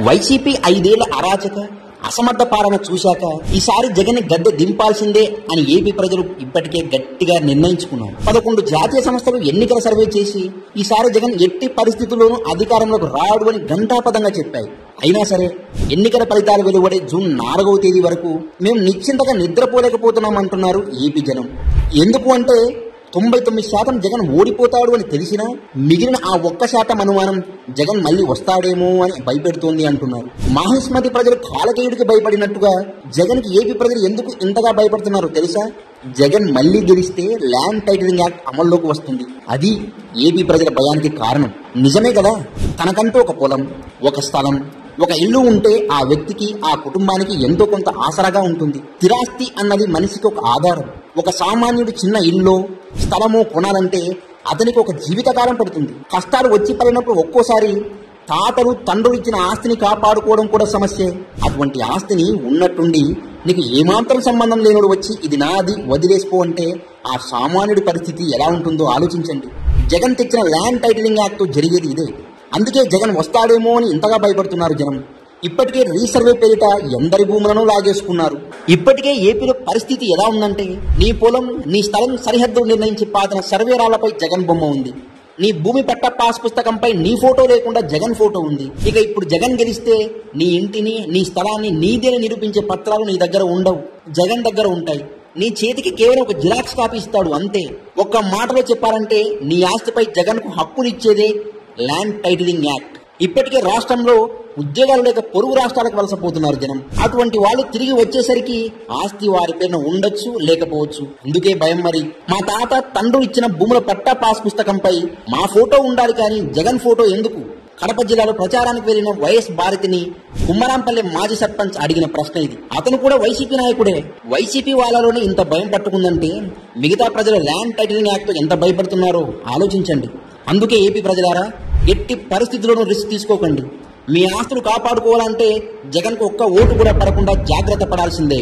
YCP 5 ఏళ్ల అరాచక అసమర్థ పాలన చూశాక ఈసారి జగన్ గద్దె దింపాల్సిందే అని ఏపీ ప్రజలు ఇప్పటికే గట్టిగా నిర్ణయించుకున్నారు. 11 జాతీయ సంస్థలు ఎన్నికల సర్వే చేసి ఈసారి జగన్ ఎట్టి పరిస్థితుల్లోనూ అధికారంలోకి రాడు అని ఘంటాపథంగా చెప్పాయి. అయినా సరే ఎన్నికల ఫలితాలు వెలువడే జూన్ 4వ తేదీ వరకు మేము నిశ్చింతగా నిద్రపోలేకపోతున్నాం అంటున్నారు ఏపీ జనం. ఎందుకు అంటే 99% జగన్ ఓడిపోతాడు అని తెలిసినా మిగిలిన ఆ 1% అనుమానం జగన్ మళ్ళీ వస్తాడేమో అని భయపెడుతోంది అంటున్నారు. మహిస్మతి ప్రజలు కాలకేయుడికి భయపడినట్టుగా జగన్ కి ఏపీ ప్రజలు ఎందుకు ఇంతగా భయపడుతున్నారో తెలుసా? జగన్ మళ్లీ గెలిస్తే ల్యాండ్ టైటిలింగ్ యాక్ట్ అమల్లోకి వస్తుంది. అది ఏపీ ప్రజల భయానికి కారణం. నిజమే కదా, తనకంటూ ఒక పొలం, ఒక స్థలం, ఒక ఇల్లు ఉంటే ఆ వ్యక్తికి ఆ కుటుంబానికి ఎంతో కొంత ఆసరాగా ఉంటుంది. స్థిరాస్తి అన్నది మనిషికి ఒక ఆధారం. ఒక సామాన్యుడు చిన్న ఇల్లు స్థలమో కొనాలంటే అతనికి ఒక జీవితకాలం పడుతుంది. కష్టాలు వచ్చి పడినప్పుడు ఒక్కోసారి తాతలు తండ్రులు ఇచ్చిన ఆస్తిని కాపాడుకోవడం కూడా సమస్యే. అటువంటి ఆస్తిని ఉన్నట్టుండి నీకు ఏమాత్రం సంబంధం లేనుడు వచ్చి ఇది నాది వదిలేసుకో అంటే ఆ సామాన్యుడి పరిస్థితి ఎలా ఉంటుందో ఆలోచించండి. జగన్ తెచ్చిన ల్యాండ్ టైటిలింగ్ యాక్ట్ తో జరిగేది ఇదే. అందుకే జగన్ వస్తాడేమో అని ఇంతగా భయపడుతున్నారు జనం. ఇప్పటికే రీసర్వే పేరిట ఎందరి భూములను లాగేసుకున్నారు. ఇప్పటికే ఏపీలో పరిస్థితి ఎలా ఉందంటే నీ పొలం, నీ స్థలం సరిహద్దులు నిర్ణయించి పాతిన సర్వేరాలపై జగన్ బొమ్మ ఉంది. నీ భూమి పట్ట పాస్ పుస్తకంపై నీ ఫోటో లేకుండా జగన్ ఫోటో ఉంది. ఇక ఇప్పుడు జగన్ గెలిస్తే నీ ఇంటిని, నీ స్థలాన్ని నీదేని నిరూపించే పత్రాలు నీ దగ్గర ఉండవు, జగన్ దగ్గర ఉంటాయి. నీ చేతికి కేవలం ఒక జిరాక్స్ కాపీ ఇస్తాడు అంతే. ఒక్క మాటలో చెప్పాలంటే నీ ఆస్తిపై జగన్ కు హక్కులు ఇచ్చేదే ల్యాండ్ టైటిలింగ్ యాక్ట్. ఇప్పటికే రాష్ట్రంలో ఉద్యోగాలు లేక పొరుగు రాష్ట్రాలకు వలసపోతున్నారు జనం. అటువంటి వాళ్ళు తిరిగి వచ్చేసరికి ఆస్తి వారి పేరున ఉండొచ్చు, లేకపోవచ్చు. అందుకే భయం. మరి మా తాత తండ్రులు ఇచ్చిన భూముల పట్టా పాస్ పుస్తకంపై మా ఫోటో ఉండాలి కానీ జగన్ ఫోటో ఎందుకు? కడప జిల్లాలో ప్రచారానికి వెళ్లిన వైఎస్ భారతిని కుమ్మరాంపల్లి మాజీ సర్పంచ్ అడిగిన ప్రశ్న ఇది. అతను కూడా వైసీపీ నాయకుడే. వైసీపీ వాళ్ళలోనే ఇంత భయం పట్టుకుందంటే మిగతా ప్రజలు ల్యాండ్ టైటిలింగ్ యాక్ట్ తో ఎంత భయపడుతున్నారో ఆలోచించండి. అందుకే ఏపీ ప్రజలారా, ఎట్టి పరిస్థితుల్లోనూ రిస్క్ తీసుకోకండి. మీ ఆస్తులు కాపాడుకోవాలంటే జగన్కు ఒక్క ఓటు కూడా పడకుండా జాగ్రత్త పడాల్సిందే.